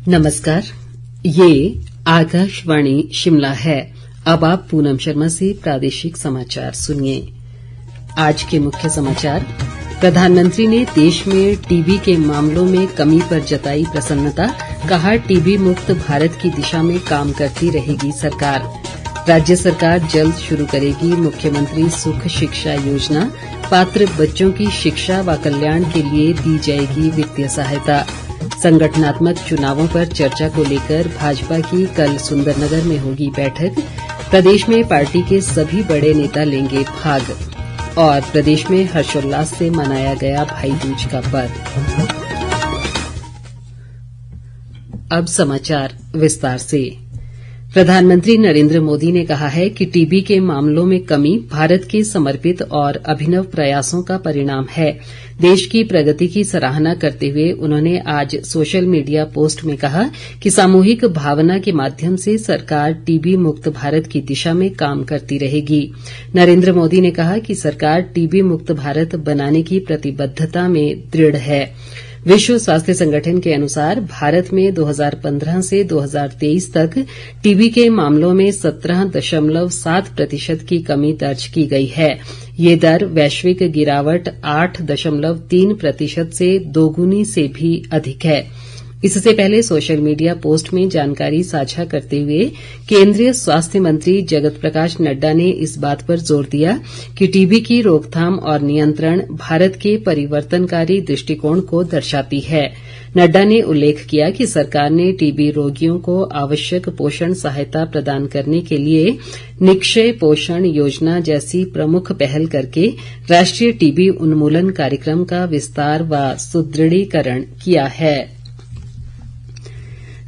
नमस्कार, ये आकाशवाणी शिमला है। अब आप पूनम शर्मा से प्रादेशिक समाचार सुनिए। आज के मुख्य समाचार। प्रधानमंत्री ने देश में टीबी के मामलों में कमी पर जताई प्रसन्नता, कहा टीबी मुक्त भारत की दिशा में काम करती रहेगी सरकार। राज्य सरकार जल्द शुरू करेगी मुख्यमंत्री सुख शिक्षा योजना, पात्र बच्चों की शिक्षा व कल्याण के लिए दी जाएगी वित्तीय सहायता। संगठनात्मक चुनावों पर चर्चा को लेकर भाजपा की कल सुंदरनगर में होगी बैठक। प्रदेश में पार्टी के सभी बड़े नेता लेंगे भाग। और प्रदेश में हर्षोल्लास से मनाया गया भाई दूज का पर्व। अब समाचार विस्तार से। प्रधानमंत्री नरेंद्र मोदी ने कहा है कि टीबी के मामलों में कमी भारत के समर्पित और अभिनव प्रयासों का परिणाम है। देश की प्रगति की सराहना करते हुए उन्होंने आज सोशल मीडिया पोस्ट में कहा कि सामूहिक भावना के माध्यम से सरकार टीबी मुक्त भारत की दिशा में काम करती रहेगी। नरेंद्र मोदी ने कहा कि सरकार टीबी मुक्त भारत बनाने की प्रतिबद्धता में दृढ़ है। विश्व स्वास्थ्य संगठन के अनुसार भारत में 2015 से 2023 तक टीबी के मामलों में 17.7% की कमी दर्ज की गई है। ये दर वैश्विक गिरावट 8.3% से दोगुनी से भी अधिक है। इससे पहले सोशल मीडिया पोस्ट में जानकारी साझा करते हुए केंद्रीय स्वास्थ्य मंत्री जगत प्रकाश नड्डा ने इस बात पर जोर दिया कि टीबी की रोकथाम और नियंत्रण भारत के परिवर्तनकारी दृष्टिकोण को दर्शाती है। नड्डा ने उल्लेख किया कि सरकार ने टीबी रोगियों को आवश्यक पोषण सहायता प्रदान करने के लिए निक्षय पोषण योजना जैसी प्रमुख पहल करके राष्ट्रीय टीबी उन्मूलन कार्यक्रम का विस्तार व सुदृढ़ीकरण किया है।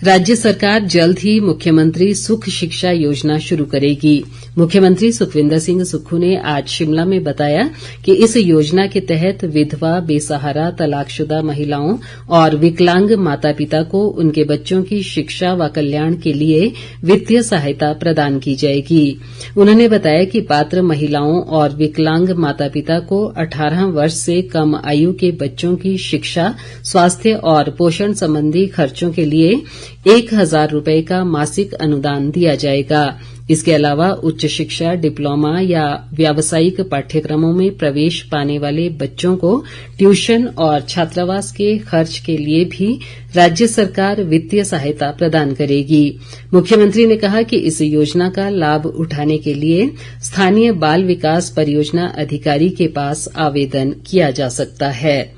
राज्य सरकार जल्द ही मुख्यमंत्री सुख शिक्षा योजना शुरू करेगी। मुख्यमंत्री सुखविंदर सिंह सुक्खू ने आज शिमला में बताया कि इस योजना के तहत विधवा, बेसहारा, तलाकशुदा महिलाओं और विकलांग माता पिता को उनके बच्चों की शिक्षा व कल्याण के लिए वित्तीय सहायता प्रदान की जाएगी। उन्होंने बताया कि पात्र महिलाओं और विकलांग माता पिता को 18 वर्ष से कम आयु के बच्चों की शिक्षा, स्वास्थ्य और पोषण संबंधी खर्चों के लिए 1,000 रुपए का मासिक अनुदान दिया जाएगा। इसके अलावा उच्च शिक्षा, डिप्लोमा या व्यावसायिक पाठ्यक्रमों में प्रवेश पाने वाले बच्चों को ट्यूशन और छात्रावास के खर्च के लिए भी राज्य सरकार वित्तीय सहायता प्रदान करेगी। मुख्यमंत्री ने कहा कि इस योजना का लाभ उठाने के लिए स्थानीय बाल विकास परियोजना अधिकारी के पास आवेदन किया जा सकता है।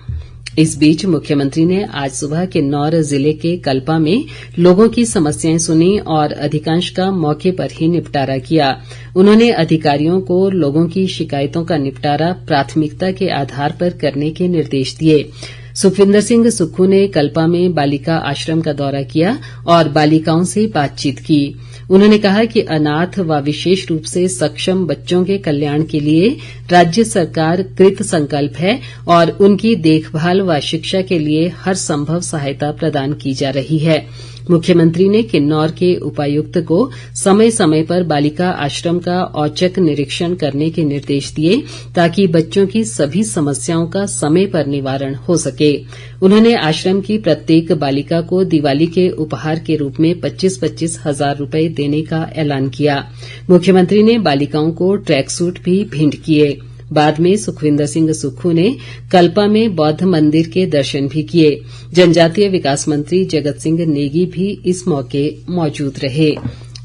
इस बीच मुख्यमंत्री ने आज सुबह किन्नौर जिले के कल्पा में लोगों की समस्याएं सुनी और अधिकांश का मौके पर ही निपटारा किया। उन्होंने अधिकारियों को लोगों की शिकायतों का निपटारा प्राथमिकता के आधार पर करने के निर्देश दिए। सुखविंदर सिंह सुक्खू ने कल्पा में बालिका आश्रम का दौरा किया और बालिकाओं से बातचीत की। उन्होंने कहा कि अनाथ व विशेष रूप से सक्षम बच्चों के कल्याण के लिए राज्य सरकार कृत संकल्प है और उनकी देखभाल व शिक्षा के लिए हर संभव सहायता प्रदान की जा रही है। मुख्यमंत्री ने किन्नौर के उपायुक्त को समय समय पर बालिका आश्रम का औचक निरीक्षण करने के निर्देश दिए ताकि बच्चों की सभी समस्याओं का समय पर निवारण हो सके। उन्होंने आश्रम की प्रत्येक बालिका को दिवाली के उपहार के रूप में 25-25 हजार रुपए देने का ऐलान किया। मुख्यमंत्री ने बालिकाओं को ट्रैक सूट भी भेंट किए। बाद में सुखविंदर सिंह सुक्खू ने कल्पा में बौद्ध मंदिर के दर्शन भी किए। जनजातीय विकास मंत्री जगत सिंह नेगी भी इस मौके मौजूद रहे।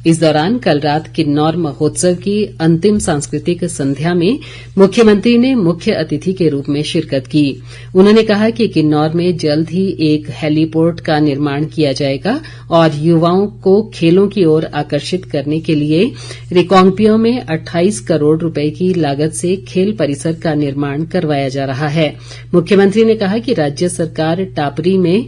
इस दौरान कल रात किन्नौर महोत्सव की अंतिम सांस्कृतिक संध्या में मुख्यमंत्री ने मुख्य अतिथि के रूप में शिरकत की। उन्होंने कहा कि किन्नौर में जल्द ही एक हेलीपोर्ट का निर्माण किया जाएगा और युवाओं को खेलों की ओर आकर्षित करने के लिए रिकांगपिओ में 28 करोड़ रुपए की लागत से खेल परिसर का निर्माण करवाया जा रहा है। मुख्यमंत्री ने कहा कि राज्य सरकार टापरी में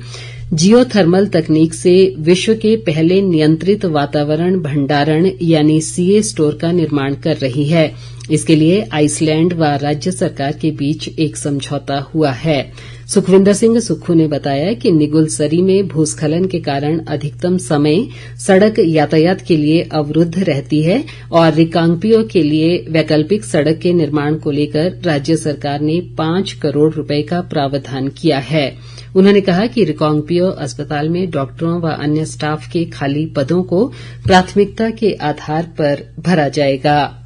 जियो थर्मल तकनीक से विश्व के पहले नियंत्रित वातावरण भंडारण यानी सीए स्टोर का निर्माण कर रही है। इसके लिए आइसलैंड व राज्य सरकार के बीच एक समझौता हुआ है। सुखविंदर सिंह सुक्खू ने बताया कि निगुलसरी में भूस्खलन के कारण अधिकतम समय सड़क यातायात के लिए अवरूद्ध रहती है और रिकांगपिओ के लिए वैकल्पिक सड़क के निर्माण को लेकर राज्य सरकार ने 5 करोड़ रुपए का प्रावधान किया है। उन्होंने कहा कि रिकांगपिओ अस्पताल में डॉक्टरों व अन्य स्टाफ के खाली पदों को प्राथमिकता के आधार पर भरा जाएगा।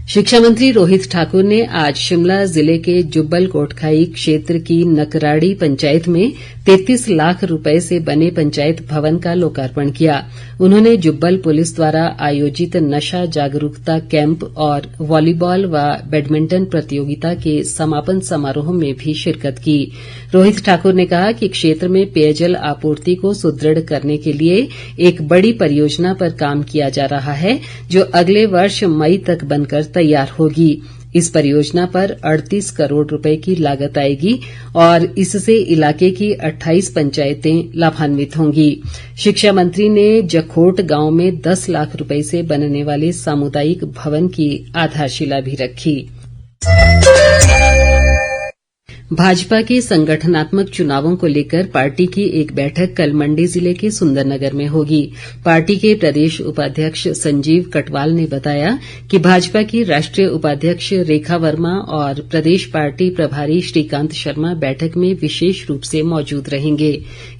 शिक्षा मंत्री रोहित ठाकुर ने आज शिमला जिले के जुब्बल कोटखाई क्षेत्र की नकराड़ी पंचायत में 33 लाख रुपए से बने पंचायत भवन का लोकार्पण किया। उन्होंने जुब्बल पुलिस द्वारा आयोजित नशा जागरूकता कैंप और वॉलीबॉल व बैडमिंटन प्रतियोगिता के समापन समारोह में भी शिरकत की। रोहित ठाकुर ने कहा कि क्षेत्र में पेयजल आपूर्ति को सुदृढ़ करने के लिए एक बड़ी परियोजना पर काम किया जा रहा है जो अगले वर्ष मई तक बनकर तैयार होगी। इस परियोजना पर 38 करोड़ रुपए की लागत आएगी और इससे इलाके की 28 पंचायतें लाभान्वित होंगी। शिक्षा मंत्री ने जखोट गांव में 10 लाख रुपए से बनने वाले सामुदायिक भवन की आधारशिला भी रखी। भाजपा के संगठनात्मक चुनावों को लेकर पार्टी की एक बैठक कल मंडी जिले के सुंदरनगर में होगी। पार्टी के प्रदेश उपाध्यक्ष संजीव कटवाल ने बताया कि भाजपा की राष्ट्रीय उपाध्यक्ष रेखा वर्मा और प्रदेश पार्टी प्रभारी श्रीकांत शर्मा बैठक में विशेष रूप से मौजूद रहेंगे।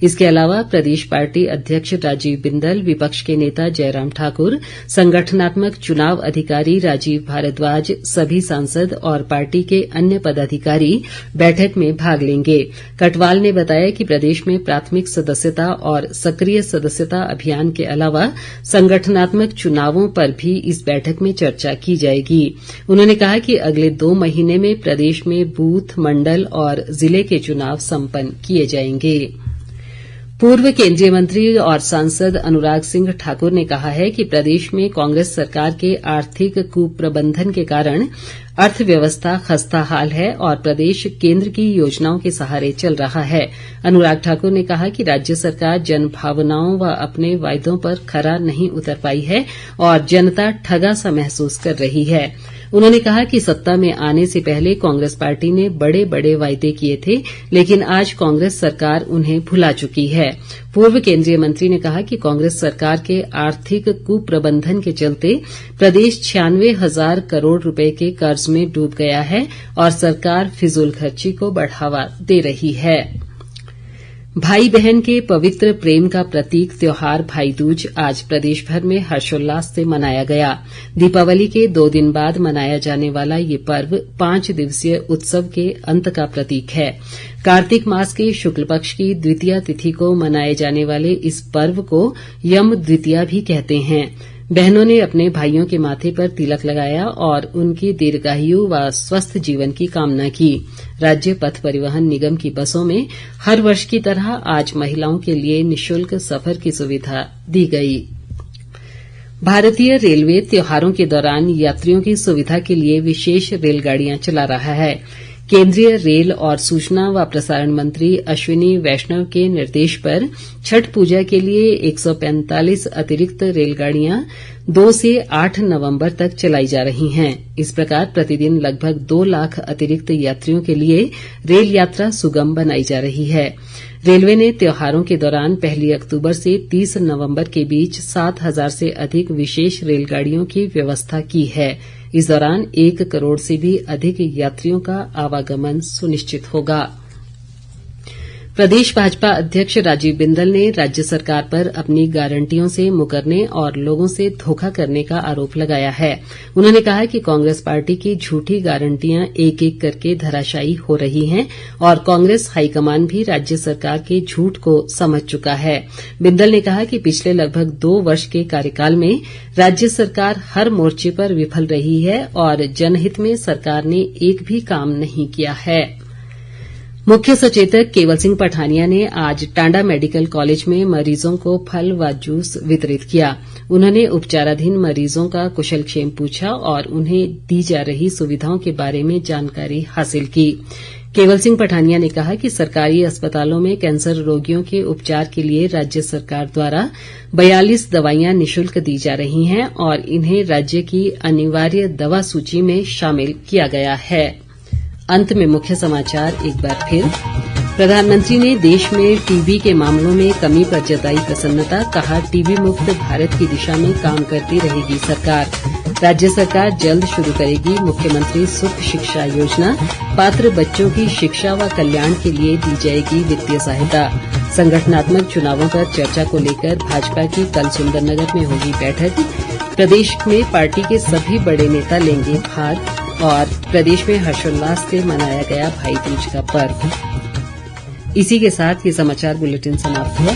इसके अलावा प्रदेश पार्टी अध्यक्ष राजीव बिंदल, विपक्ष के नेता जयराम ठाकुर, संगठनात्मक चुनाव अधिकारी राजीव भारद्वाज, सभी सांसद और पार्टी के अन्य पदाधिकारी बैठक में भाग लेंगे। कटवाल ने बताया कि प्रदेश में प्राथमिक सदस्यता और सक्रिय सदस्यता अभियान के अलावा संगठनात्मक चुनावों पर भी इस बैठक में चर्चा की जाएगी। उन्होंने कहा कि अगले 2 महीने में प्रदेश में बूथ, मंडल और जिले के चुनाव संपन्न किए जाएंगे। पूर्व केंद्रीय मंत्री और सांसद अनुराग सिंह ठाकुर ने कहा है कि प्रदेश में कांग्रेस सरकार के आर्थिक कुप्रबंधन के कारण अर्थव्यवस्था खस्ताहाल है और प्रदेश केंद्र की योजनाओं के सहारे चल रहा है। अनुराग ठाकुर ने कहा कि राज्य सरकार जनभावनाओं व अपने वायदों पर खरा नहीं उतर पाई है और जनता ठगा सा महसूस कर रही है। उन्होंने कहा कि सत्ता में आने से पहले कांग्रेस पार्टी ने बड़े बड़े वायदे किए थे, लेकिन आज कांग्रेस सरकार उन्हें भुला चुकी है। पूर्व केंद्रीय मंत्री ने कहा कि कांग्रेस सरकार के आर्थिक कुप्रबंधन के चलते प्रदेश 96,000 करोड़ रुपए के कर्ज में डूब गया है और सरकार फिजूलखर्ची को बढ़ावा दे रही है। भाई बहन के पवित्र प्रेम का प्रतीक त्योहार भाई दूज आज प्रदेश भर में हर्षोल्लास से मनाया गया। दीपावली के 2 दिन बाद मनाया जाने वाला ये पर्व 5 दिवसीय उत्सव के अंत का प्रतीक है। कार्तिक मास के शुक्ल पक्ष की द्वितीया तिथि को मनाए जाने वाले इस पर्व को यम द्वितीया भी कहते हैं। बहनों ने अपने भाइयों के माथे पर तिलक लगाया और उनकी दीर्घायु व स्वस्थ जीवन की कामना की। राज्य पथ परिवहन निगम की बसों में हर वर्ष की तरह आज महिलाओं के लिए निःशुल्क सफर की सुविधा दी गई। भारतीय रेलवे त्योहारों के दौरान यात्रियों की सुविधा के लिए विशेष रेलगाड़ियां चला रहा है। केंद्रीय रेल और सूचना व प्रसारण मंत्री अश्विनी वैष्णव के निर्देश पर छठ पूजा के लिए 145 अतिरिक्त रेलगाड़ियां 2 से 8 नवंबर तक चलाई जा रही हैं। इस प्रकार प्रतिदिन लगभग 2 लाख अतिरिक्त यात्रियों के लिए रेल यात्रा सुगम बनाई जा रही है। रेलवे ने त्योहारों के दौरान 1 अक्टूबर से 30 नवंबर के बीच 7,000 से अधिक विशेष रेलगाड़ियों की व्यवस्था की है। इस दौरान 1 करोड़ से भी अधिक यात्रियों का आवागमन सुनिश्चित होगा। प्रदेश भाजपा अध्यक्ष राजीव बिंदल ने राज्य सरकार पर अपनी गारंटियों से मुकरने और लोगों से धोखा करने का आरोप लगाया है। उन्होंने कहा कि कांग्रेस पार्टी की झूठी गारंटियां एक एक करके धराशायी हो रही हैं और कांग्रेस हाईकमान भी राज्य सरकार के झूठ को समझ चुका है। बिंदल ने कहा कि पिछले लगभग 2 वर्ष के कार्यकाल में राज्य सरकार हर मोर्चे पर विफल रही है और जनहित में सरकार ने एक भी काम नहीं किया है। मुख्य सचेतक केवल सिंह पठानिया ने आज टांडा मेडिकल कॉलेज में मरीजों को फल व जूस वितरित किया। उन्होंने उपचाराधीन मरीजों का कुशलक्षेम पूछा और उन्हें दी जा रही सुविधाओं के बारे में जानकारी हासिल की। केवल सिंह पठानिया ने कहा कि सरकारी अस्पतालों में कैंसर रोगियों के उपचार के लिए राज्य सरकार द्वारा 42 दवाइयां निशुल्क दी जा रही हैं और इन्हें राज्य की अनिवार्य दवा सूची में शामिल किया गया है। अंत में मुख्य समाचार एक बार फिर। प्रधानमंत्री ने देश में टीबी के मामलों में कमी पर जताई प्रसन्नता। कहा, टीबी मुक्त भारत की दिशा में काम करती रहेगी सरकार। राज्य सरकार जल्द शुरू करेगी मुख्यमंत्री सुख शिक्षा योजना। पात्र बच्चों की शिक्षा व कल्याण के लिए दी जाएगी वित्तीय सहायता। संगठनात्मक चुनावों पर चर्चा को लेकर भाजपा की कल सुंदरनगर में होगी बैठक। प्रदेश में पार्टी के सभी बड़े नेता लेंगे भाग और प्रदेश में हर्षोल्लास से मनाया गया भाई दूज का पर्व। इसी के साथ ये समाचार बुलेटिन समाप्त हुआ।